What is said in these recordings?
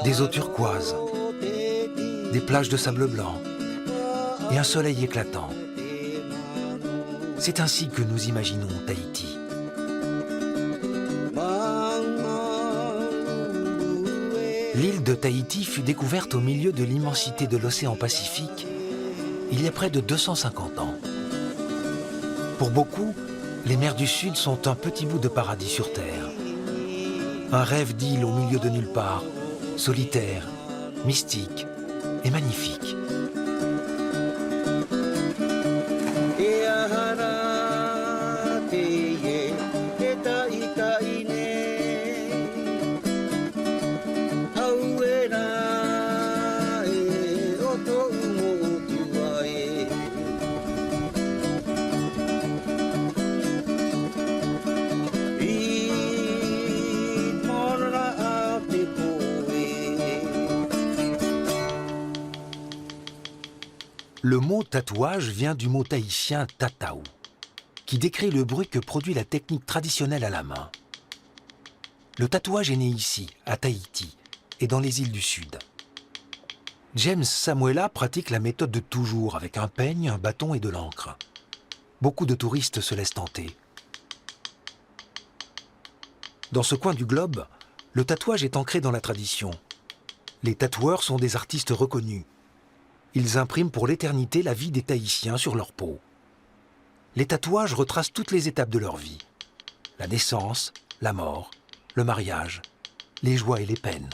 des eaux turquoises, des plages de sable blanc et un soleil éclatant. C'est ainsi que nous imaginons Tahiti. L'île de Tahiti fut découverte au milieu de l'immensité de l'océan Pacifique il y a près de 250 ans. Pour beaucoup, les mers du Sud sont un petit bout de paradis sur Terre. Un rêve d'île au milieu de nulle part, solitaire, mystique et magnifique. Le mot tatouage vient du mot tahitien tatau, qui décrit le bruit que produit la technique traditionnelle à la main. Le tatouage est né ici, à Tahiti, et dans les îles du Sud. James Samuela pratique la méthode de toujours avec un peigne, un bâton et de l'encre. Beaucoup de touristes se laissent tenter. Dans ce coin du globe, le tatouage est ancré dans la tradition. Les tatoueurs sont des artistes reconnus. Ils impriment pour l'éternité la vie des Tahitiens sur leur peau. Les tatouages retracent toutes les étapes de leur vie. La naissance, la mort, le mariage, les joies et les peines.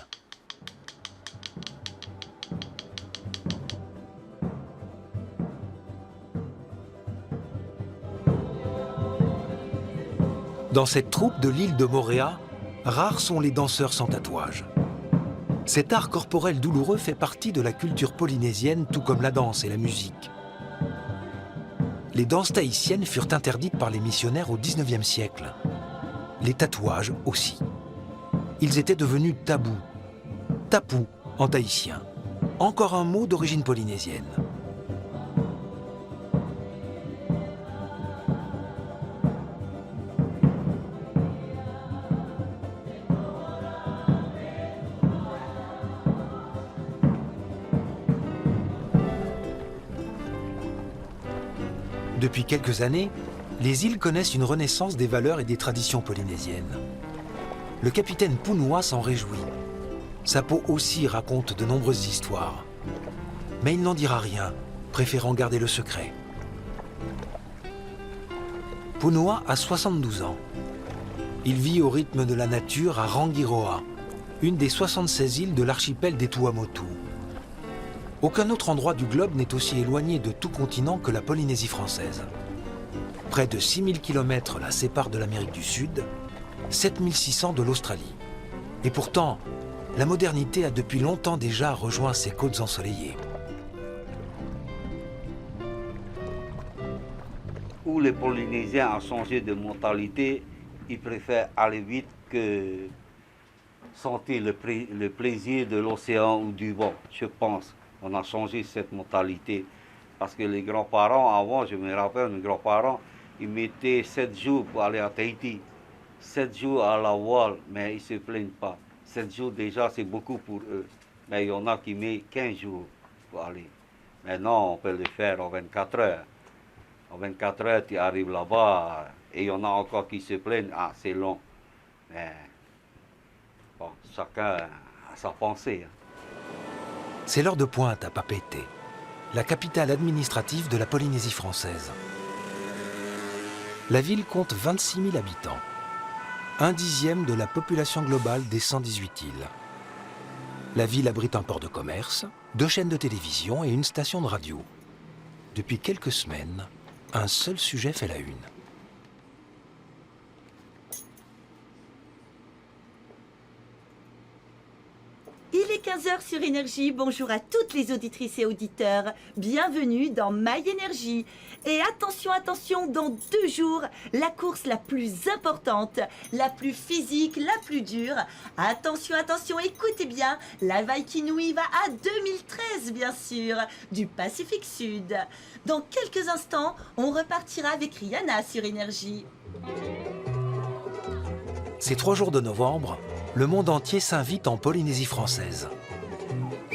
Dans cette troupe de l'île de Moorea, rares sont les danseurs sans tatouage. Cet art corporel douloureux fait partie de la culture polynésienne, tout comme la danse et la musique. Les danses tahitiennes furent interdites par les missionnaires au XIXe siècle. Les tatouages aussi. Ils étaient devenus tabous. Tapu en tahitien. Encore un mot d'origine polynésienne. Depuis quelques années, les îles connaissent une renaissance des valeurs et des traditions polynésiennes. Le capitaine Punua s'en réjouit. Sa peau aussi raconte de nombreuses histoires. Mais il n'en dira rien, préférant garder le secret. Punua a 72 ans. Il vit au rythme de la nature à Rangiroa, une des 76 îles de l'archipel des Tuamotu. Aucun autre endroit du globe n'est aussi éloigné de tout continent que la Polynésie française. Près de 6000 km la séparent de l'Amérique du Sud, 7600 de l'Australie. Et pourtant, la modernité a depuis longtemps déjà rejoint ces côtes ensoleillées. Où les Polynésiens ont changé de mentalité, ils préfèrent aller vite que sentir le plaisir de l'océan ou du vent, je pense. On a changé cette mentalité. Parce que les grands-parents, avant, je me rappelle, mes grands-parents, ils mettaient 7 jours pour aller à Tahiti. 7 jours à la voile, mais ils ne se plaignent pas. 7 jours déjà, c'est beaucoup pour eux. Mais il y en a qui mettent 15 jours pour aller. Maintenant, on peut le faire en 24 heures. En 24 heures, tu arrives là-bas, et il y en a encore qui se plaignent, ah, c'est long. Mais bon, chacun a sa pensée. C'est l'heure de pointe à Papeete, la capitale administrative de la Polynésie française. La ville compte 26 000 habitants, un dixième de la population globale des 118 îles. La ville abrite un port de commerce, 2 chaînes de télévision et une station de radio. Depuis quelques semaines, un seul sujet fait la une. Il est 15h sur Énergie. Bonjour à toutes les auditrices et auditeurs. Bienvenue dans My Énergie. Et attention, attention, dans 2 jours, la course la plus importante, la plus physique, la plus dure. Attention, attention, écoutez bien, la Vaikinui va à 2013, bien sûr, du Pacifique Sud. Dans quelques instants, on repartira avec Rihanna sur Énergie. Ces 3 jours de novembre, le monde entier s'invite en Polynésie française.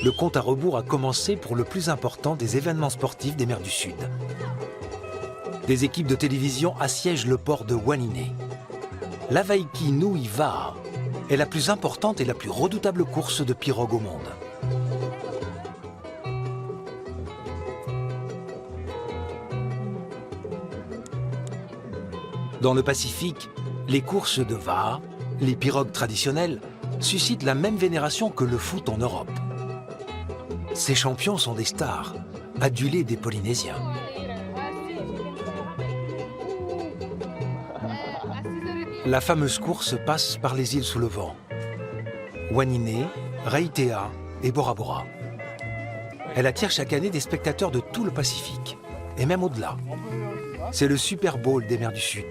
le compte à rebours a commencé pour le plus important des événements sportifs des mers du Sud. Des équipes de télévision assiègent le port de Huanine. L'Avaiki Nui Va'a est la plus importante et la plus redoutable course de pirogue au monde. Dans le Pacifique, les courses de Va'a, les pirogues traditionnelles, suscitent la même vénération que le foot en Europe. Ces champions sont des stars, adulés des Polynésiens. La fameuse course passe par les îles sous le vent. Huanine, Raitea et Bora Bora. Elle attire chaque année des spectateurs de tout le Pacifique, et même au-delà. C'est le Super Bowl des mers du Sud.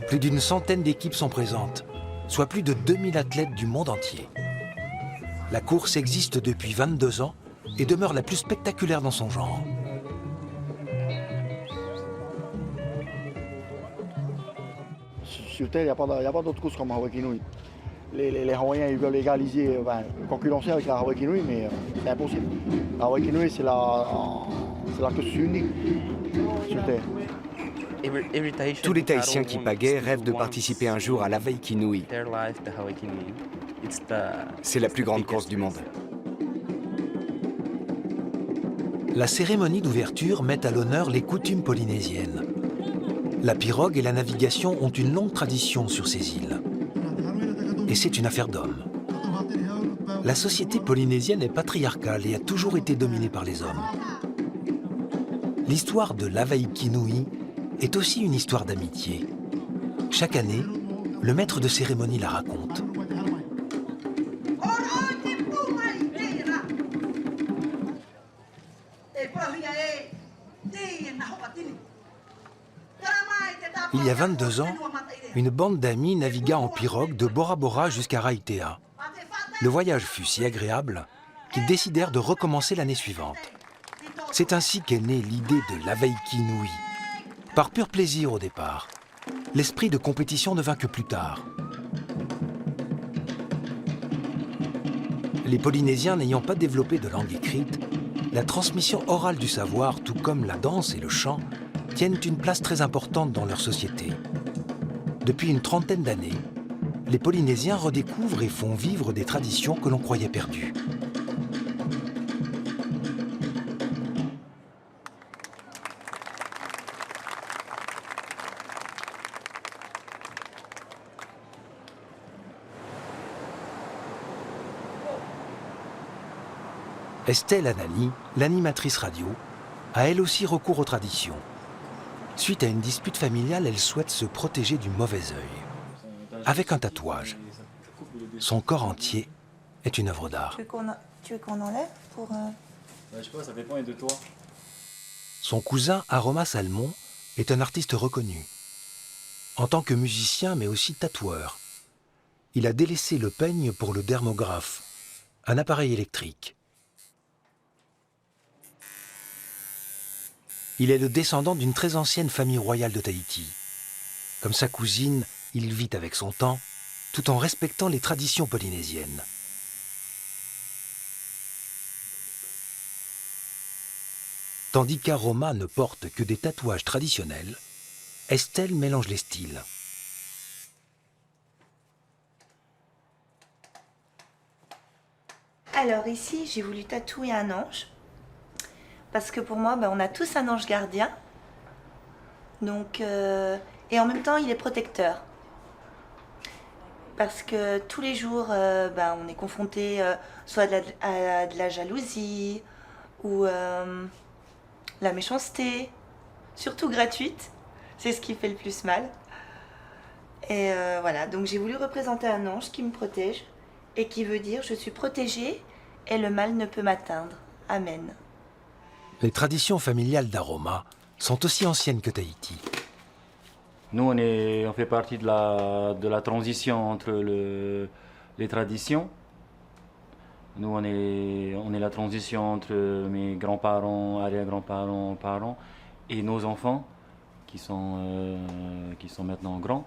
Plus d'une centaine d'équipes sont présentes, soit plus de 2000 athlètes du monde entier. La course existe depuis 22 ans et demeure la plus spectaculaire dans son genre. Sur Terre, il n'y a pas d'autres courses comme Hawaii Nui. Les Hawaïens ils veulent légaliser, concurrencer avec la Hawaii Nui, mais c'est impossible. La Hawaii Nui, c'est la course unique sur Terre. Tous les Tahitiens qui pagaient rêvent de participer un jour à l'Avaiki Nui. C'est la plus grande course du monde. La cérémonie d'ouverture met à l'honneur les coutumes polynésiennes. La pirogue et la navigation ont une longue tradition sur ces îles. Et c'est une affaire d'hommes. La société polynésienne est patriarcale et a toujours été dominée par les hommes. L'histoire de l'Avaiki Nui est aussi une histoire d'amitié. Chaque année, le maître de cérémonie la raconte. Il y a 22 ans, une bande d'amis navigua en pirogue de Bora Bora jusqu'à Raitea. Le voyage fut si agréable qu'ils décidèrent de recommencer l'année suivante. C'est ainsi qu'est née l'idée de l'Avaiki Nui. Par pur plaisir au départ, l'esprit de compétition ne vint que plus tard. Les Polynésiens n'ayant pas développé de langue écrite, la transmission orale du savoir, tout comme la danse et le chant, tiennent une place très importante dans leur société. Depuis une trentaine d'années, les Polynésiens redécouvrent et font vivre des traditions que l'on croyait perdues. Estelle Anani, l'animatrice radio, a elle aussi recours aux traditions. Suite à une dispute familiale, elle souhaite se protéger du mauvais œil. Avec un tatouage. Son corps entier est une œuvre d'art. Tu veux qu'on enlève pour... Je sais pas, ça dépend de toi. Son cousin Aroma Salmon est un artiste reconnu. En tant que musicien, mais aussi tatoueur. Il a délaissé le peigne pour le dermographe, un appareil électrique. Il est le descendant d'une très ancienne famille royale de Tahiti. Comme sa cousine, il vit avec son temps, tout en respectant les traditions polynésiennes. Tandis qu'Aroma ne porte que des tatouages traditionnels, Estelle mélange les styles. Alors ici, j'ai voulu tatouer un ange. Parce que pour moi, on a tous un ange gardien. Donc, et en même temps, il est protecteur. Parce que tous les jours, on est confronté soit à de la jalousie ou la méchanceté, surtout gratuite. C'est ce qui fait le plus mal. Et voilà, donc j'ai voulu représenter un ange qui me protège et qui veut dire « je suis protégée et le mal ne peut m'atteindre ». Amen. Les traditions familiales d'Aroma sont aussi anciennes que Tahiti. Nous, on fait partie de la transition entre les traditions. Nous, on est la transition entre mes grands-parents, arrière-grands-parents, parents et nos enfants qui sont maintenant grands.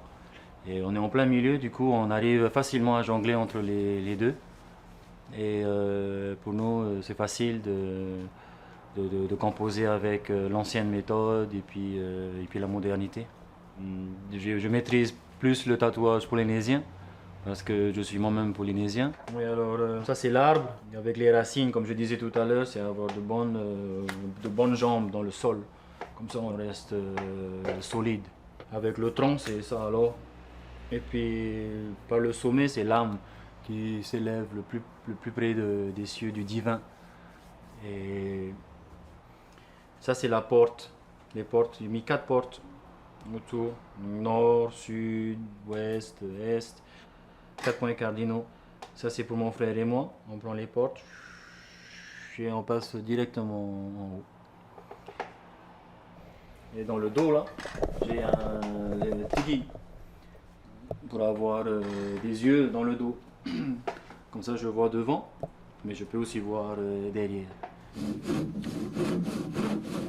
Et on est en plein milieu, du coup, on arrive facilement à jongler entre les deux. Et pour nous, c'est facile de composer avec l'ancienne méthode et puis la modernité. Je maîtrise plus le tatouage polynésien parce que je suis moi-même polynésien. Oui, alors ça c'est l'arbre. Avec les racines, comme je disais tout à l'heure, c'est avoir de bonnes jambes dans le sol. Comme ça, on reste solide. Avec le tronc, c'est ça alors. Et puis par le sommet, c'est l'âme qui s'élève le plus près des cieux du divin. Et ça, c'est la porte. Les portes, j'ai mis 4 portes autour. Nord, sud, ouest, est. 4 points cardinaux. Ça, c'est pour mon frère et moi. On prend les portes et on passe directement en haut. Et dans le dos, là, j'ai un tigui pour avoir des yeux dans le dos. Comme ça, je vois devant, mais je peux aussi voir derrière.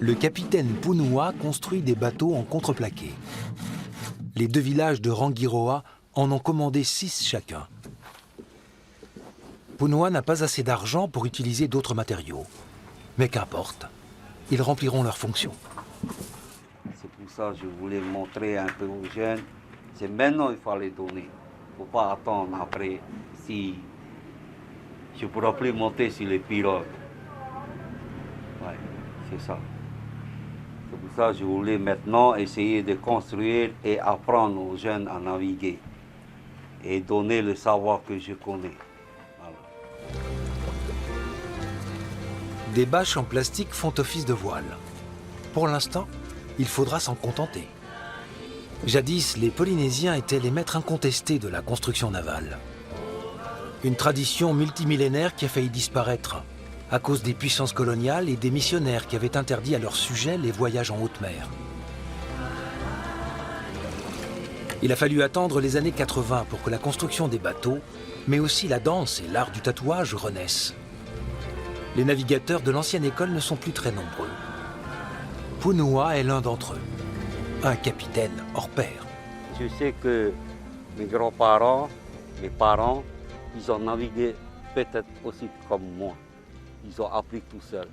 Le capitaine Punua construit des bateaux en contreplaqué. Les 2 villages de Rangiroa en ont commandé 6 chacun. Punua n'a pas assez d'argent pour utiliser d'autres matériaux. Mais qu'importe, ils rempliront leur fonction. C'est pour ça que je voulais montrer un peu aux jeunes. C'est maintenant qu'il faut les donner. Il ne faut pas attendre après si je ne pourrai plus monter sur les pirogues. Ouais, c'est ça. C'est pour ça que je voulais maintenant essayer de construire et apprendre aux jeunes à naviguer. Et donner le savoir que je connais. Voilà. Des bâches en plastique font office de voile. Pour l'instant, il faudra s'en contenter. Jadis, les Polynésiens étaient les maîtres incontestés de la construction navale. Une tradition multimillénaire qui a failli disparaître à cause des puissances coloniales et des missionnaires qui avaient interdit à leur sujet les voyages en haute mer. Il a fallu attendre les années 80 pour que la construction des bateaux, mais aussi la danse et l'art du tatouage renaissent. Les navigateurs de l'ancienne école ne sont plus très nombreux. Punua est l'un d'entre eux, un capitaine hors pair. Je sais que mes grands-parents, mes parents, ils ont navigué peut-être aussi comme moi. Ils ont appris tout seuls.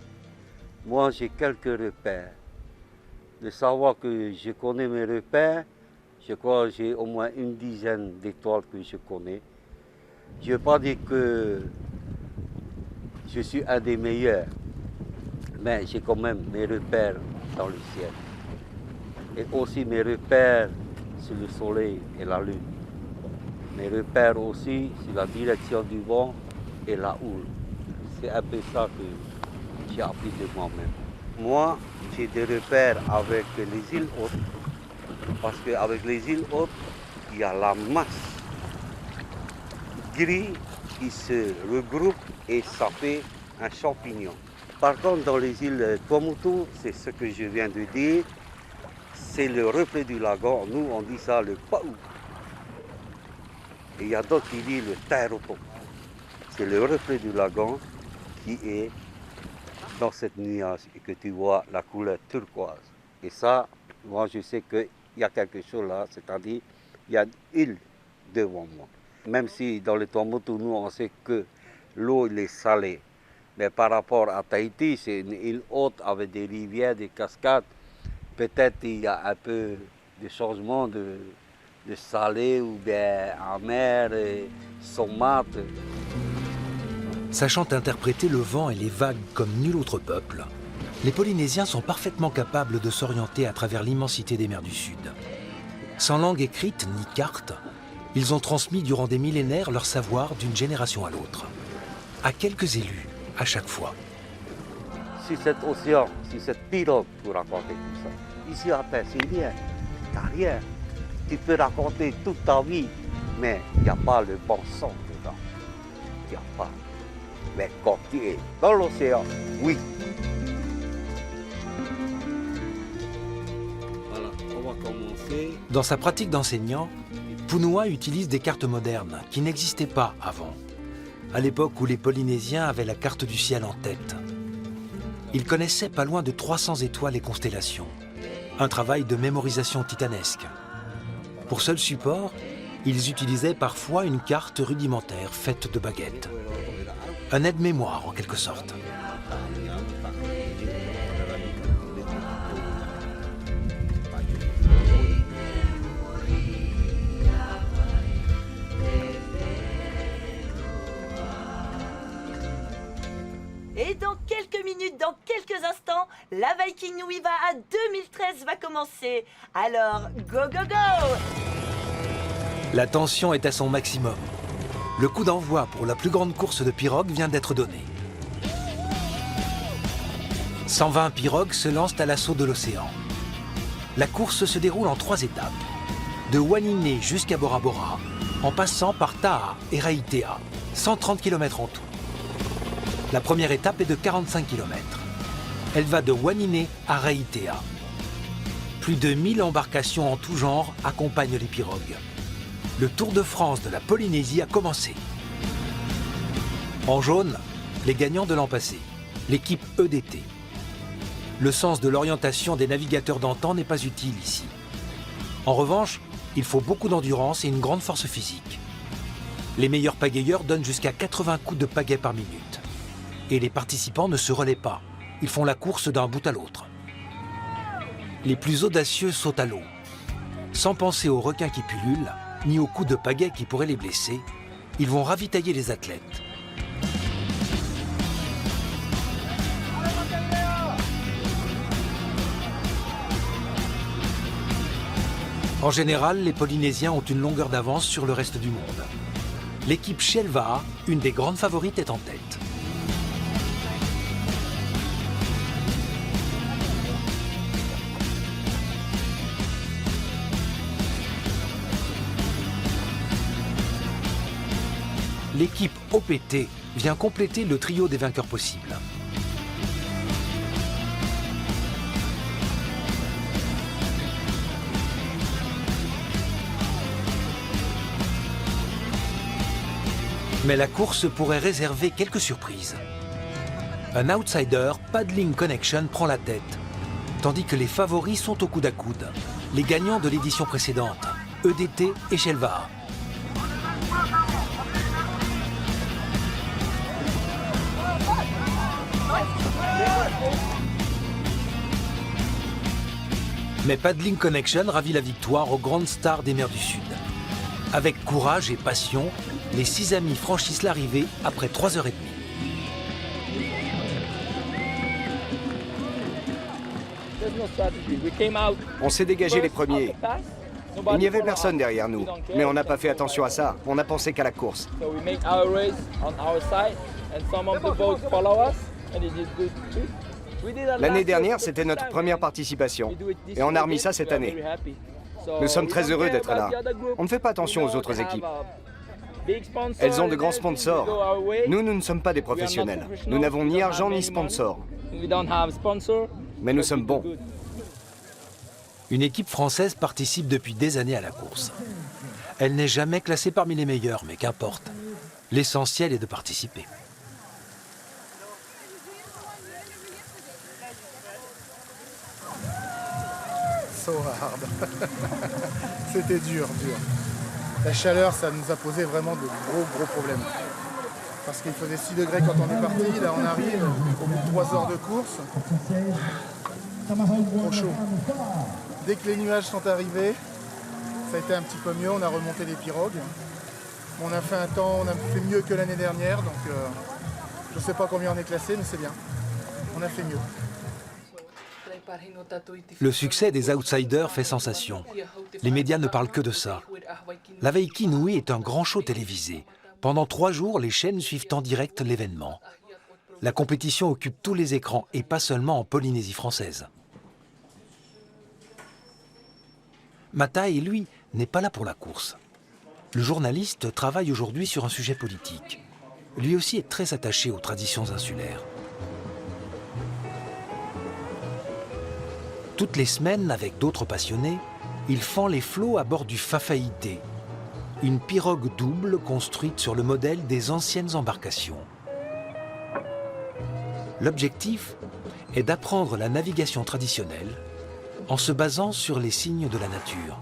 Moi, j'ai quelques repères. De savoir que je connais mes repères, je crois que j'ai au moins une dizaine d'étoiles que je connais. Je ne veux pas dire que je suis un des meilleurs, mais j'ai quand même mes repères dans le ciel. Et aussi mes repères sur le soleil et la lune. Mes repères aussi sur la direction du vent et la houle. C'est un peu ça que j'ai appris de moi-même. Moi, j'ai des repères avec les îles hautes. Parce qu'avec les îles hautes, il y a la masse gris qui se regroupe et ça fait un champignon. Par contre, dans les îles Tuamotu, c'est ce que je viens de dire, c'est le reflet du lagon. Nous, on dit ça le paou. Et il y a d'autres qui disent le tairoto. C'est le reflet du lagon qui est dans cette nuage et que tu vois la couleur turquoise. Et ça, moi, je sais qu'il y a quelque chose là, c'est-à-dire il y a une île devant moi. Même si dans les Tuamotu, nous, on sait que l'eau est salée. Mais par rapport à Tahiti, c'est une île haute avec des rivières, des cascades. Peut-être il y a un peu de changement de salé ou bien amer, et saumâtre. Sachant interpréter le vent et les vagues comme nul autre peuple, les Polynésiens sont parfaitement capables de s'orienter à travers l'immensité des mers du Sud. Sans langue écrite ni carte, ils ont transmis durant des millénaires leur savoir d'une génération à l'autre. À quelques élus, à chaque fois. Si cet océan, si cette pirogue pour raconter tout ça, ici à terre, c'est rien, t'as rien. Tu peux raconter toute ta vie, mais il n'y a pas le bon son dedans. Il n'y a pas. Mais quand tu es dans l'océan, oui. Voilà, on va commencer. Dans sa pratique d'enseignant, Punua utilise des cartes modernes qui n'existaient pas avant, à l'époque où les Polynésiens avaient la carte du ciel en tête. Ils connaissaient pas loin de 300 étoiles et constellations, un travail de mémorisation titanesque. Pour seul support, ils utilisaient parfois une carte rudimentaire faite de baguettes. Un aide-mémoire en quelque sorte. Et dans quelques minutes, dans quelques instants, la Viking Nuiva à 2013 va commencer. Alors, go, go, go! La tension est à son maximum. Le coup d'envoi pour la plus grande course de pirogues vient d'être donné. 120 pirogues se lancent à l'assaut de l'océan. La course se déroule en 3 étapes. De Huanine jusqu'à Bora Bora, en passant par Taha et Raitea, 130 km en tout. La première étape est de 45 km. Elle va de Huanine à Raitea. Plus de 1000 embarcations en tout genre accompagnent les pirogues. Le Tour de France de la Polynésie a commencé. En jaune, les gagnants de l'an passé, l'équipe EDT. Le sens de l'orientation des navigateurs d'antan n'est pas utile ici. En revanche, il faut beaucoup d'endurance et une grande force physique. Les meilleurs pagayeurs donnent jusqu'à 80 coups de pagaie par minute. Et les participants ne se relaient pas. Ils font la course d'un bout à l'autre. Les plus audacieux sautent à l'eau. Sans penser aux requins qui pullulent, ni aux coups de pagaie qui pourraient les blesser, ils vont ravitailler les athlètes. En général, les Polynésiens ont une longueur d'avance sur le reste du monde. L'équipe Shelvaha, une des grandes favorites, est en tête. L'équipe OPT vient compléter le trio des vainqueurs possibles. Mais la course pourrait réserver quelques surprises. Un outsider, Paddling Connection, prend la tête, tandis que les favoris sont au coude à coude. Les gagnants de l'édition précédente, EDT et Shelvaha. Mais Paddling Connection ravit la victoire aux grandes stars des mers du Sud. Avec courage et passion, les 6 amis franchissent l'arrivée après 3h30. On s'est dégagé les premiers. Il n'y avait personne derrière nous, mais on n'a pas fait attention à ça. On a pensé qu'à la course. L'année dernière, c'était notre première participation. Et on a remis ça cette année. Nous sommes très heureux d'être là. On ne fait pas attention aux autres équipes. Elles ont de grands sponsors. Nous ne sommes pas des professionnels. Nous n'avons ni argent ni sponsor. Mais nous sommes bons. Une équipe française participe depuis des années à la course. Elle n'est jamais classée parmi les meilleurs, mais qu'importe. L'essentiel est de participer. So hard. C'était dur. La chaleur, ça nous a posé vraiment de gros problèmes. Parce qu'il faisait 6 degrés quand on est parti, là on arrive, au bout de 3 heures de course. Trop chaud. Dès que les nuages sont arrivés, ça a été un petit peu mieux, on a remonté les pirogues. On a fait un temps, on a fait mieux que l'année dernière, donc je ne sais pas combien on est classé, mais c'est bien. On a fait mieux. Le succès des outsiders fait sensation. Les médias ne parlent que de ça. La Viking Nui est un grand show télévisé. Pendant 3 jours, les chaînes suivent en direct l'événement. La compétition occupe tous les écrans et pas seulement en Polynésie française. Matai, lui, n'est pas là pour la course. Le journaliste travaille aujourd'hui sur un sujet politique. Lui aussi est très attaché aux traditions insulaires. Toutes les semaines, avec d'autres passionnés, il fend les flots à bord du Fafaité, une pirogue double construite sur le modèle des anciennes embarcations. L'objectif est d'apprendre la navigation traditionnelle en se basant sur les signes de la nature.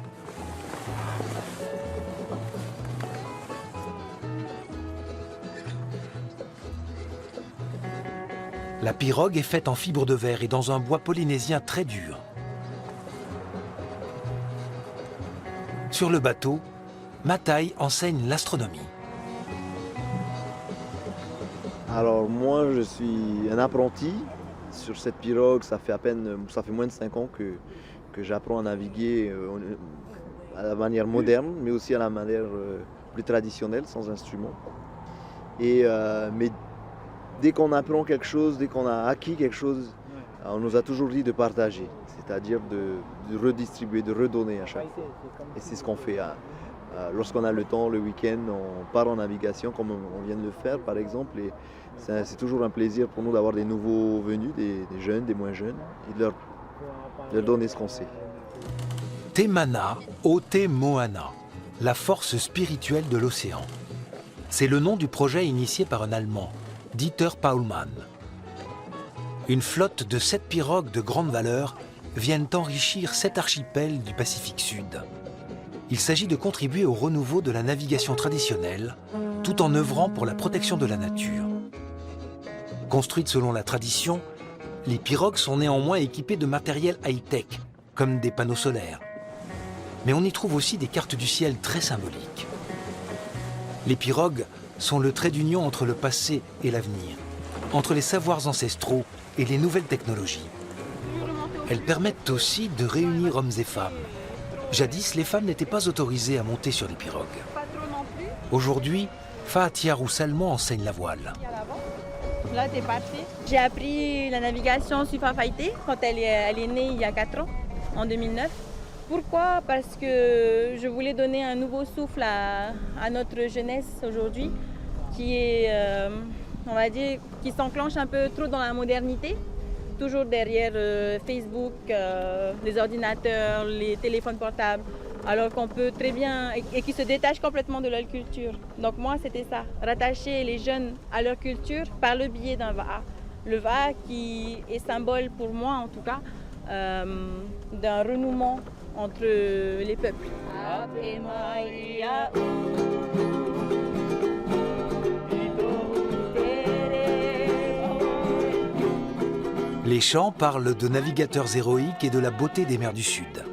La pirogue est faite en fibre de verre et dans un bois polynésien très dur. Sur le bateau, Matai enseigne l'astronomie. Alors moi je suis un apprenti sur cette pirogue, ça fait moins de 5 ans que j'apprends à naviguer à la manière moderne, mais aussi à la manière plus traditionnelle, sans instrument. Mais dès qu'on apprend quelque chose, dès qu'on a acquis quelque chose, on nous a toujours dit de partager, c'est-à-dire de redistribuer, de redonner à chaque fois. Et c'est ce qu'on fait. Lorsqu'on a le temps, le week-end, on part en navigation, comme on vient de le faire par exemple. Et c'est toujours un plaisir pour nous d'avoir des nouveaux venus, des jeunes, des moins jeunes, et de leur donner ce qu'on sait. Te Mana o Te Moana, la force spirituelle de l'océan. C'est le nom du projet initié par un Allemand, Dieter Paulmann. Une flotte de 7 pirogues de grande valeur viennent enrichir 7 archipels du Pacifique Sud. Il s'agit de contribuer au renouveau de la navigation traditionnelle, tout en œuvrant pour la protection de la nature. Construites selon la tradition, les pirogues sont néanmoins équipées de matériel high-tech, comme des panneaux solaires. Mais on y trouve aussi des cartes du ciel très symboliques. Les pirogues sont le trait d'union entre le passé et l'avenir, entre les savoirs ancestraux et les nouvelles technologies. Elles permettent aussi de réunir hommes et femmes. Jadis, les femmes n'étaient pas autorisées à monter sur les pirogues. Aujourd'hui, Fahatiarou Salmon enseigne la voile. Là, t'es parti. J'ai appris la navigation sur Fafaité quand elle est née il y a 4 ans, en 2009. Pourquoi? Parce que je voulais donner un nouveau souffle à notre jeunesse aujourd'hui, qui est, on va dire, qui s'enclenche un peu trop dans la modernité, toujours derrière Facebook, les ordinateurs, les téléphones portables, alors qu'on peut très bien, et qui se détachent complètement de leur culture. Donc moi, c'était ça, rattacher les jeunes à leur culture par le biais d'un va'a. Le va'a qui est symbole pour moi, en tout cas, d'un renouement entre les peuples. Les chants parlent de navigateurs héroïques et de la beauté des mers du Sud.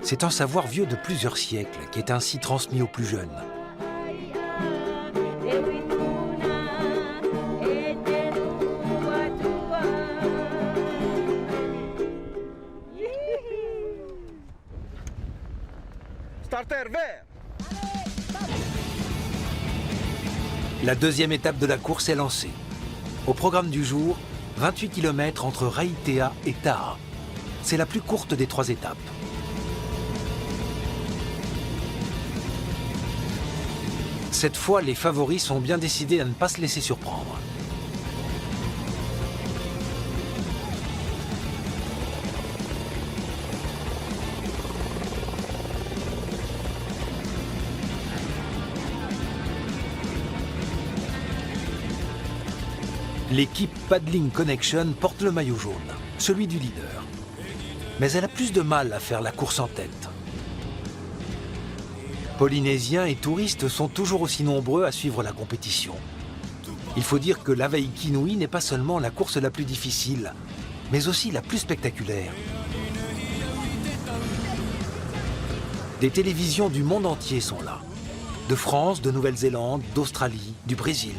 C'est un savoir vieux de plusieurs siècles qui est ainsi transmis aux plus jeunes. Starter vert! La deuxième étape de la course est lancée. Au programme du jour, 28 km entre Raitea et Taha. C'est la plus courte des 3 étapes. Cette fois, les favoris sont bien décidés à ne pas se laisser surprendre. L'équipe Paddling Connection porte le maillot jaune, celui du leader. Mais elle a plus de mal à faire la course en tête. Polynésiens et touristes sont toujours aussi nombreux à suivre la compétition. Il faut dire que l'Avaiki Nui n'est pas seulement la course la plus difficile, mais aussi la plus spectaculaire. Des télévisions du monde entier sont là. De France, de Nouvelle-Zélande, d'Australie, du Brésil.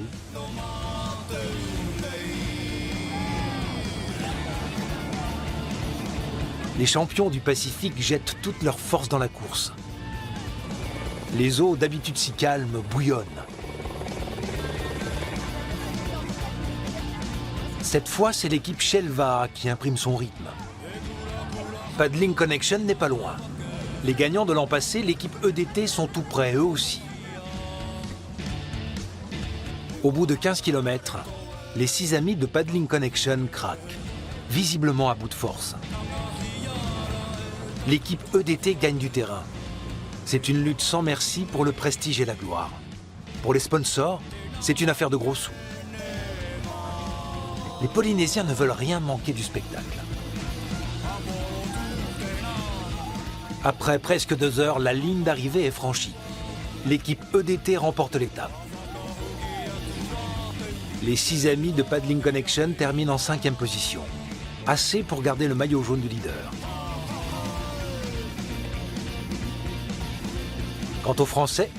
Les champions du Pacifique jettent toute leur force dans la course. Les eaux, d'habitude si calmes, bouillonnent. Cette fois, c'est l'équipe Shelva qui imprime son rythme. Paddling Connection n'est pas loin. Les gagnants de l'an passé, l'équipe EDT, sont tout près, eux aussi. Au bout de 15 km, les 6 amis de Paddling Connection craquent, visiblement à bout de force. L'équipe EDT gagne du terrain. C'est une lutte sans merci pour le prestige et la gloire. Pour les sponsors, c'est une affaire de gros sous. Les Polynésiens ne veulent rien manquer du spectacle. Après presque 2 heures, la ligne d'arrivée est franchie. L'équipe EDT remporte l'étape. Les 6 amis de Paddling Connection terminent en 5e position. Assez pour garder le maillot jaune du leader. Quant aux Français,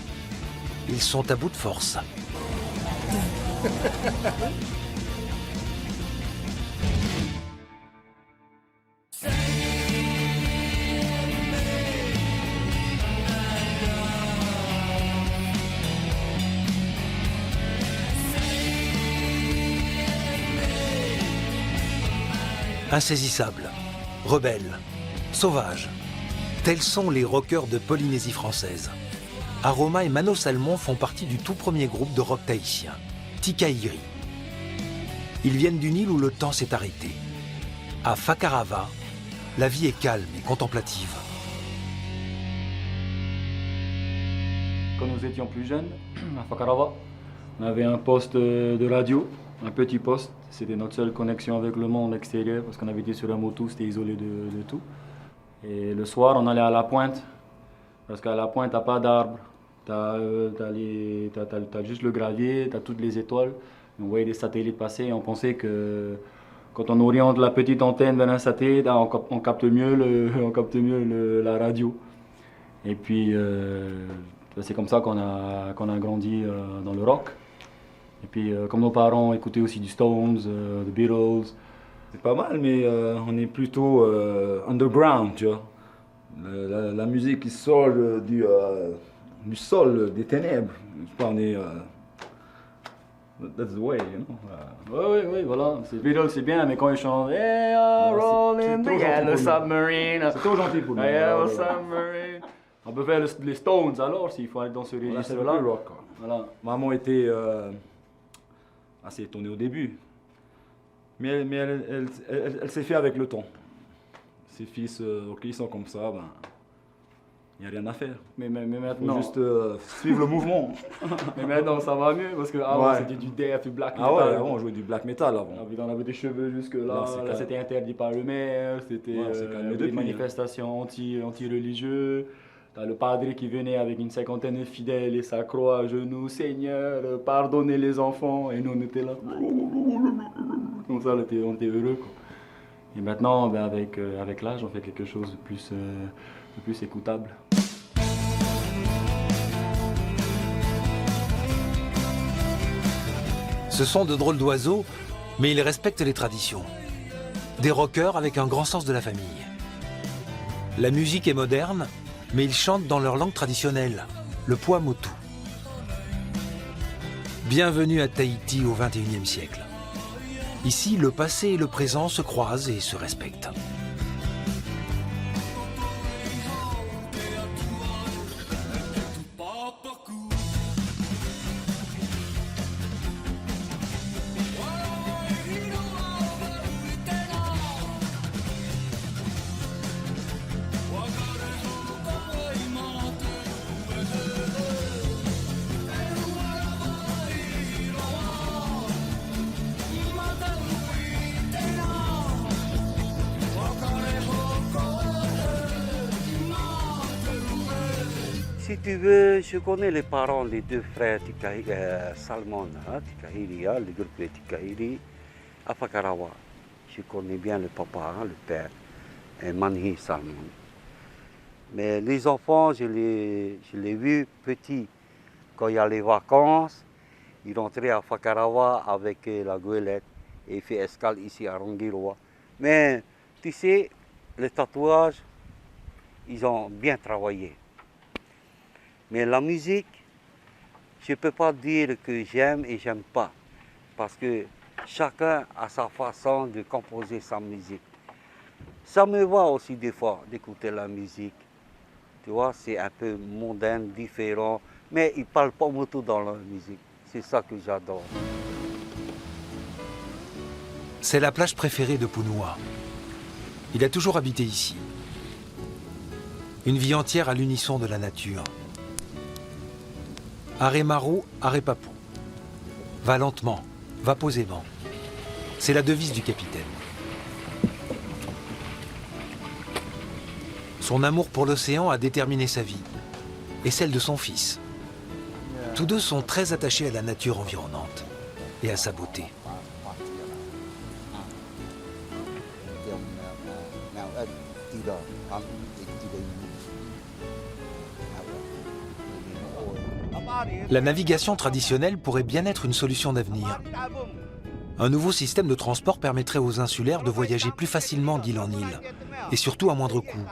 ils sont à bout de force. Insaisissables, rebelles, sauvages, tels sont les rockers de Polynésie française. Aroma et Mano Salmon font partie du tout premier groupe de rock tahitien, Tikairi. Ils viennent d'une île où le temps s'est arrêté. À Fakarava, la vie est calme et contemplative. Quand nous étions plus jeunes, à Fakarava, on avait un poste de radio, un petit poste. C'était notre seule connexion avec le monde extérieur parce qu'on avait été sur un moto, c'était isolé de tout. Et le soir, on allait à la pointe, parce qu'à la pointe, t'as pas d'arbres, t'as juste le gravier, t'as toutes les étoiles. On voyait des satellites passer et on pensait que quand on oriente la petite antenne vers un satellite, on capte mieux la radio. Et puis, c'est comme ça qu'on a grandi dans le rock. Et puis, comme nos parents écoutaient aussi du Stones, The Beatles. C'est pas mal, mais on est plutôt underground, tu vois. La musique qui sort du sol, des ténèbres. Je sais pas, on est... that's the way, you know. Oui, voilà. Les Beatles, c'est bien, mais quand ils chantent Hey, rolling the yellow submarine. C'est trop gentil pour nous. Yellow submarine. On peut faire les Stones alors, s'il faut aller dans ce registre-là. Voilà. Maman était assez étonnée au début. Mais elle s'est fait avec le temps. Ses fils, ils sont comme ça, ben, il n'y a rien à faire. Mais maintenant... Faut juste suivre le mouvement. Mais maintenant, ça va mieux, parce qu'avant, c'était du death, du black metal. Ah ouais, avant, on jouait du black metal avant. On avait des cheveux jusque-là, là, c'était interdit par le maire, c'était des manifestations anti-religieuses. T'as le padre qui venait avec une 50aine de fidèles et sa croix à genoux. Seigneur, pardonnez les enfants. Et nous, on était là. Comme ça, on était heureux, quoi. Et maintenant, ben, avec l'âge, on fait quelque chose de plus écoutable. Ce sont de drôles d'oiseaux, mais ils respectent les traditions. Des rockers avec un grand sens de la famille. La musique est moderne, mais ils chantent dans leur langue traditionnelle, le Paumotu. Bienvenue à Tahiti au XXIe siècle. Ici, le passé et le présent se croisent et se respectent. Si tu veux, je connais les parents des deux frères Salmon, Tikahiri, le groupe de Tikahiri, à Fakarawa. Je connais bien le papa, le père, Manhi Salmon. Mais les enfants, je les vus petits. Quand il y a les vacances, ils rentraient à Fakarawa avec la goélette et ils font escale ici à Rongiroa. Mais tu sais, les tatouages, ils ont bien travaillé. Mais la musique, je ne peux pas dire que j'aime et j'aime pas. Parce que chacun a sa façon de composer sa musique. Ça me va aussi des fois d'écouter la musique. Tu vois, c'est un peu mondain, différent. Mais ils ne parlent pas beaucoup dans la musique. C'est ça que j'adore. C'est la plage préférée de Punua. Il a toujours habité ici. Une vie entière à l'unisson de la nature. Aremaru, Arepapu. Va lentement, va posément. C'est la devise du capitaine. Son amour pour l'océan a déterminé sa vie et celle de son fils. Tous deux sont très attachés à la nature environnante. et à sa beauté. La navigation traditionnelle pourrait bien être une solution d'avenir. Un nouveau système de transport permettrait aux insulaires de voyager plus facilement d'île en île, et surtout à moindre coût,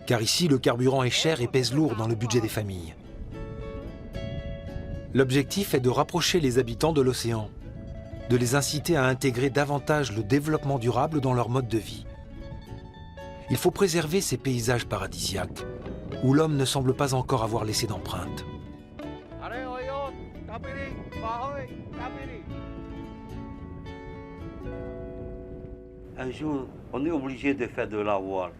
car ici le carburant est cher et pèse lourd dans le budget des familles. L'objectif est de rapprocher les habitants de l'océan, de les inciter à intégrer davantage le développement durable dans leur mode de vie. Il faut préserver ces paysages paradisiaques, où l'homme ne semble pas encore avoir laissé d'empreinte. Un jour, on est obligé de faire de la voile,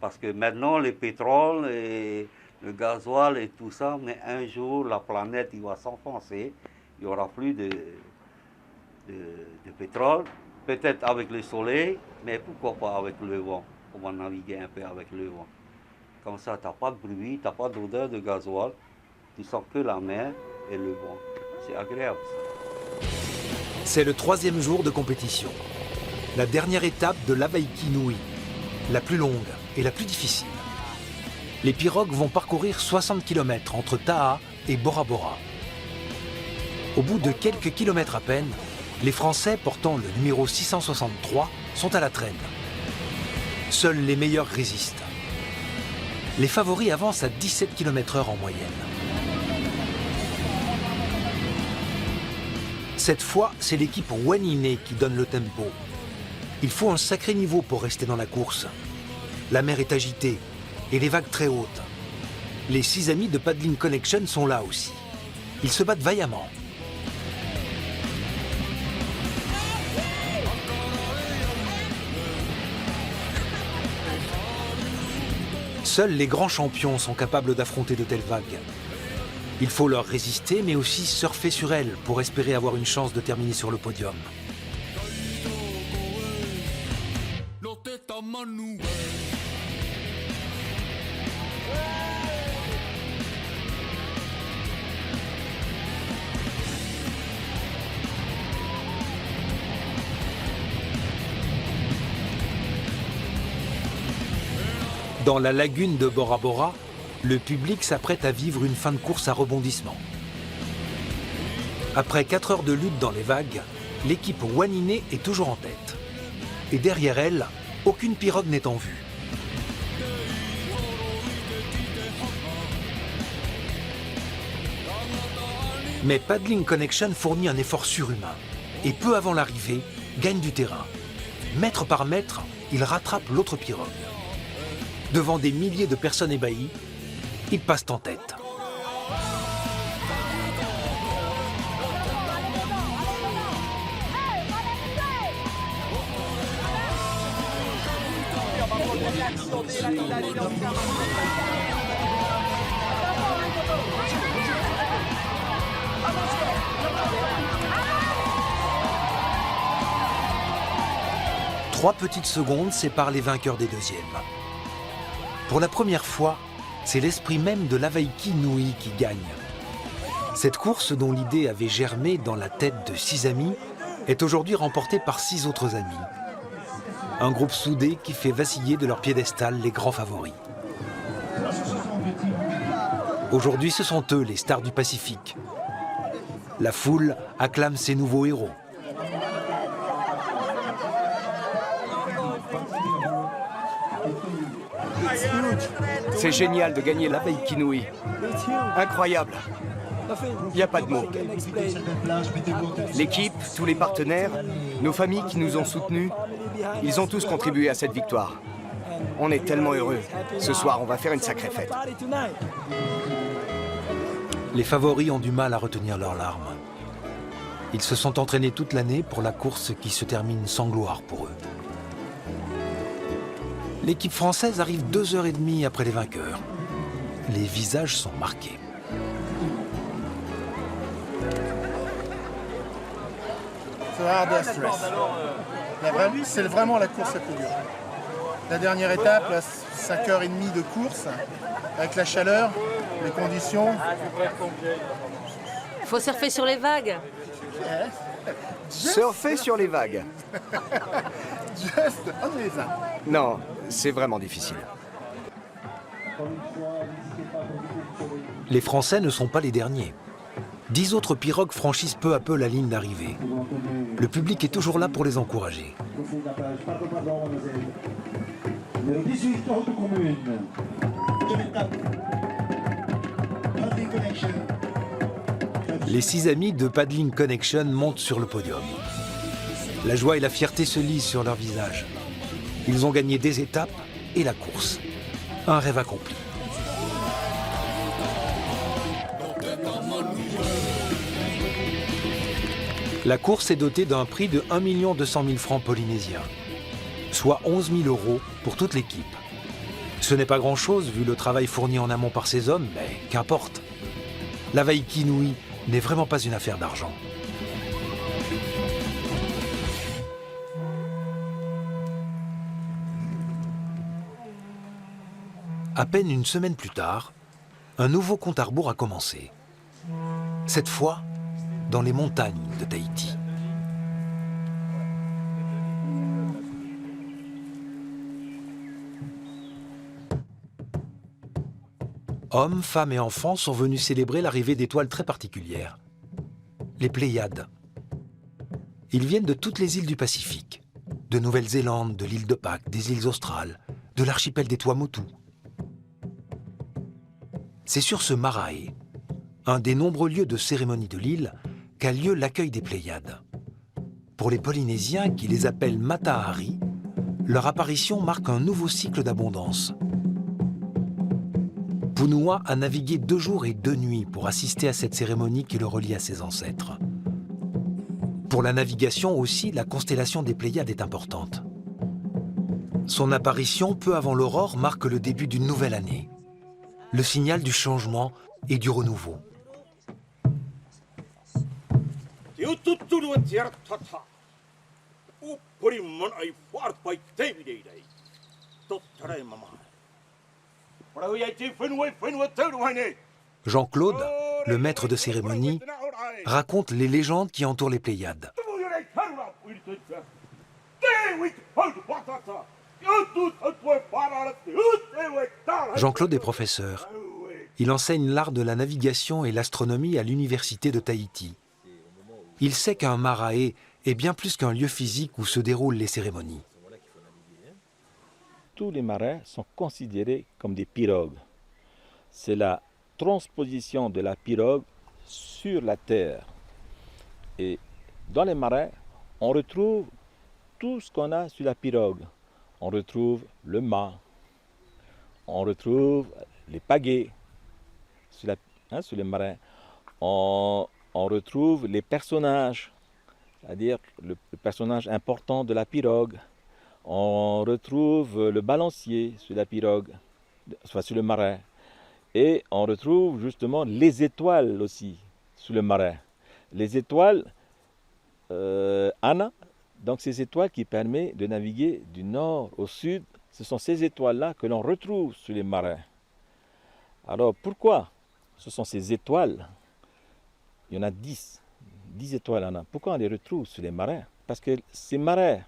parce que maintenant, le pétrole et le gasoil et tout ça, mais un jour, la planète il va s'enfoncer, il n'y aura plus de pétrole, peut-être avec le soleil, mais pourquoi pas avec le vent. On va naviguer un peu avec le vent. Comme ça, tu n'as pas de bruit, tu n'as pas d'odeur de gasoil, tu sens que la mer et le vent. C'est agréable ça. C'est le 3e jour de compétition. La dernière étape de l'Avaiki Nui, la plus longue et la plus difficile. Les pirogues vont parcourir 60 km entre Taha et Bora Bora. Au bout de quelques kilomètres à peine, les Français portant le numéro 663 sont à la traîne. Seuls les meilleurs résistent. Les favoris avancent à 17 km/h en moyenne. Cette fois, c'est l'équipe Wanine qui donne le tempo. Il faut un sacré niveau pour rester dans la course. La mer est agitée et les vagues très hautes. Les 6 amis de Paddling Connection sont là aussi. Ils se battent vaillamment. Seuls les grands champions sont capables d'affronter de telles vagues. Il faut leur résister, mais aussi surfer sur elles pour espérer avoir une chance de terminer sur le podium. Dans la lagune de Bora Bora, le public s'apprête à vivre une fin de course à rebondissement. Après 4 heures de lutte dans les vagues, l'équipe Wanine est toujours en tête. Et derrière elle, aucune pirogue n'est en vue. Mais Paddling Connection fournit un effort surhumain. Et peu avant l'arrivée, gagne du terrain. Mètre par mètre, il rattrape l'autre pirogue. Devant des milliers de personnes ébahies, ils passent en tête. Trois petites secondes séparent les vainqueurs des deuxièmes. Pour la première fois, c'est l'esprit même de l'Avaiki Nui qui gagne. Cette course, dont l'idée avait germé dans la tête de 6 amis, est aujourd'hui remportée par 6 autres amis. Un groupe soudé qui fait vaciller de leur piédestal les grands favoris. Aujourd'hui, ce sont eux les stars du Pacifique. La foule acclame ces nouveaux héros. C'est génial de gagner l'Avaiki Nui. Incroyable. Il n'y a pas de mots. L'équipe, tous les partenaires, nos familles qui nous ont soutenus, ils ont tous contribué à cette victoire. On est tellement heureux. Ce soir, on va faire une sacrée fête. Les favoris ont du mal à retenir leurs larmes. Ils se sont entraînés toute l'année pour la course qui se termine sans gloire pour eux. L'équipe française arrive 2h30 après les vainqueurs. Les visages sont marqués. C'est vraiment la course la plus dure. La dernière étape, 5h30 de course, avec la chaleur, les conditions. Faut surfer sur les vagues. Surfer sur les vagues. Just amazing. Non, c'est vraiment difficile. Les Français ne sont pas les derniers. 10 autres pirogues franchissent peu à peu la ligne d'arrivée. Le public est toujours là pour les encourager. Les 6 amis de Paddling Connection montent sur le podium. La joie et la fierté se lisent sur leurs visages. Ils ont gagné des étapes et la course. Un rêve accompli. La course est dotée d'un prix de 1 200 000 francs polynésiens, soit 11 000 € pour toute l'équipe. Ce n'est pas grand-chose vu le travail fourni en amont par ces hommes, mais qu'importe. La Waikinui n'est vraiment pas une affaire d'argent. À peine une semaine plus tard, un nouveau compte à rebours a commencé. Cette fois, dans les montagnes de Tahiti. Hommes, femmes et enfants sont venus célébrer l'arrivée d'étoiles très particulières. Les Pléiades. Ils viennent de toutes les îles du Pacifique, de Nouvelle-Zélande, de l'île de Pâques, des îles australes, de l'archipel des Tuamotu. C'est sur ce marae, un des nombreux lieux de cérémonie de l'île, qu'a lieu l'accueil des Pléiades. Pour les Polynésiens, qui les appellent Matahari, leur apparition marque un nouveau cycle d'abondance. Punua a navigué 2 jours et 2 nuits pour assister à cette cérémonie qui le relie à ses ancêtres. Pour la navigation aussi, la constellation des Pléiades est importante. Son apparition peu avant l'aurore marque le début d'une nouvelle année, le signal du changement et du renouveau. Jean-Claude, le maître de cérémonie, raconte les légendes qui entourent les Pléiades. Jean-Claude est professeur. Il enseigne l'art de la navigation et l'astronomie à l'université de Tahiti. Il sait qu'un marae est bien plus qu'un lieu physique où se déroulent les cérémonies. Tous les marais sont considérés comme des pirogues. C'est la transposition de la pirogue sur la terre. Et dans les marais, on retrouve tout ce qu'on a sur la pirogue. On retrouve le mât, on retrouve les pagaies sur les marins. On retrouve les personnages, c'est-à-dire le personnage important de la pirogue. On retrouve le balancier sur la pirogue, enfin sur le marin. Et on retrouve justement les étoiles aussi sur le marin. Les étoiles, Anna, donc ces étoiles qui permettent de naviguer du nord au sud, ce sont ces étoiles-là que l'on retrouve sur les marins. Alors pourquoi ce sont ces étoiles? Il y en a 10 étoiles, Anna. Pourquoi on les retrouve sur les marins? Parce que ces marins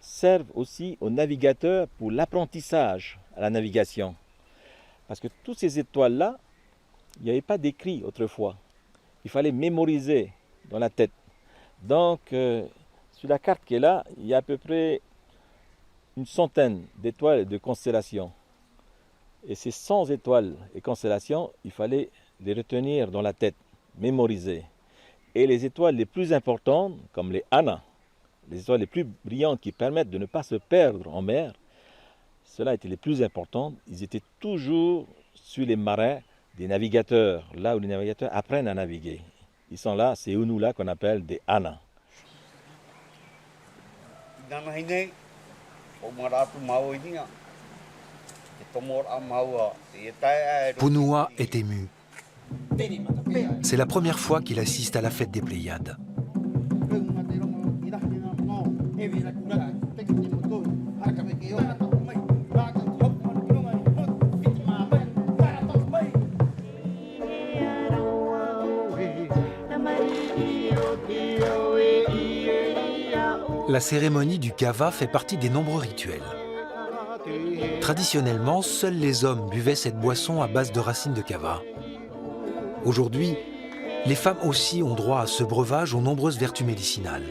servent aussi aux navigateurs pour l'apprentissage à la navigation. Parce que toutes ces étoiles-là, il n'y avait pas d'écrit autrefois. Il fallait mémoriser dans la tête. Donc, sur la carte qui est là, il y a à peu près une centaine d'étoiles et de constellations. Et ces 100 étoiles et constellations, il fallait les retenir dans la tête, mémoriser. Et les étoiles les plus importantes, comme les Anna, les étoiles les plus brillantes qui permettent de ne pas se perdre en mer, ceux-là étaient les plus importantes. Ils étaient toujours sur les marins des navigateurs, là où les navigateurs apprennent à naviguer. Ils sont là, c'est Unula qu'on appelle des Anna. Punua est ému. C'est la première fois qu'il assiste à la fête des Pléiades. La cérémonie du kava fait partie des nombreux rituels. Traditionnellement, seuls les hommes buvaient cette boisson à base de racines de kava. Aujourd'hui, les femmes aussi ont droit à ce breuvage aux nombreuses vertus médicinales.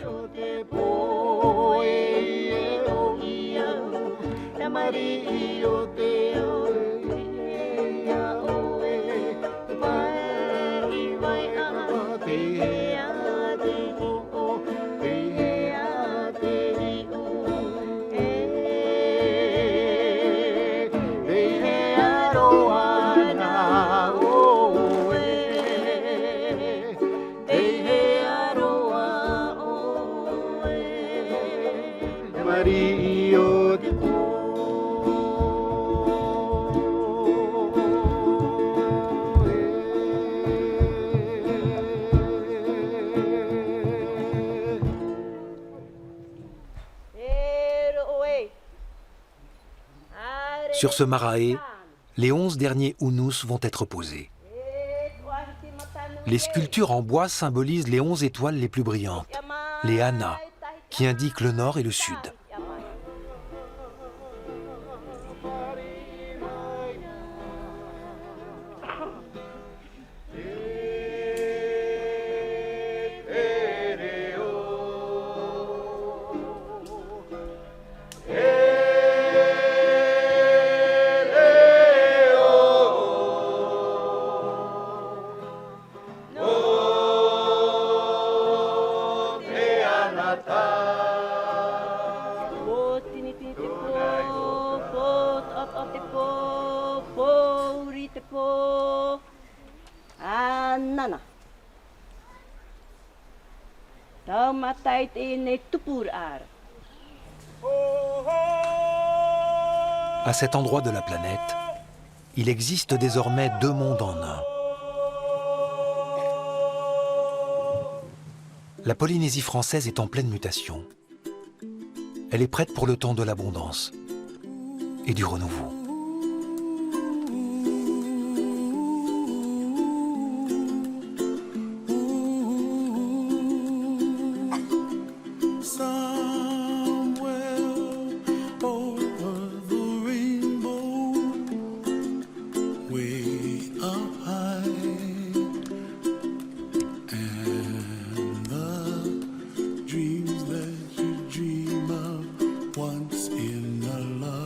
Sur ce marae, les 11 derniers Unus vont être posés. Les sculptures en bois symbolisent les 11 étoiles les plus brillantes, les Ana, qui indiquent le nord et le sud. À cet endroit de la planète, il existe désormais 2 mondes en un. La Polynésie française est en pleine mutation. Elle est prête pour le temps de l'abondance et du renouveau. Dreams that you dream of once in a love.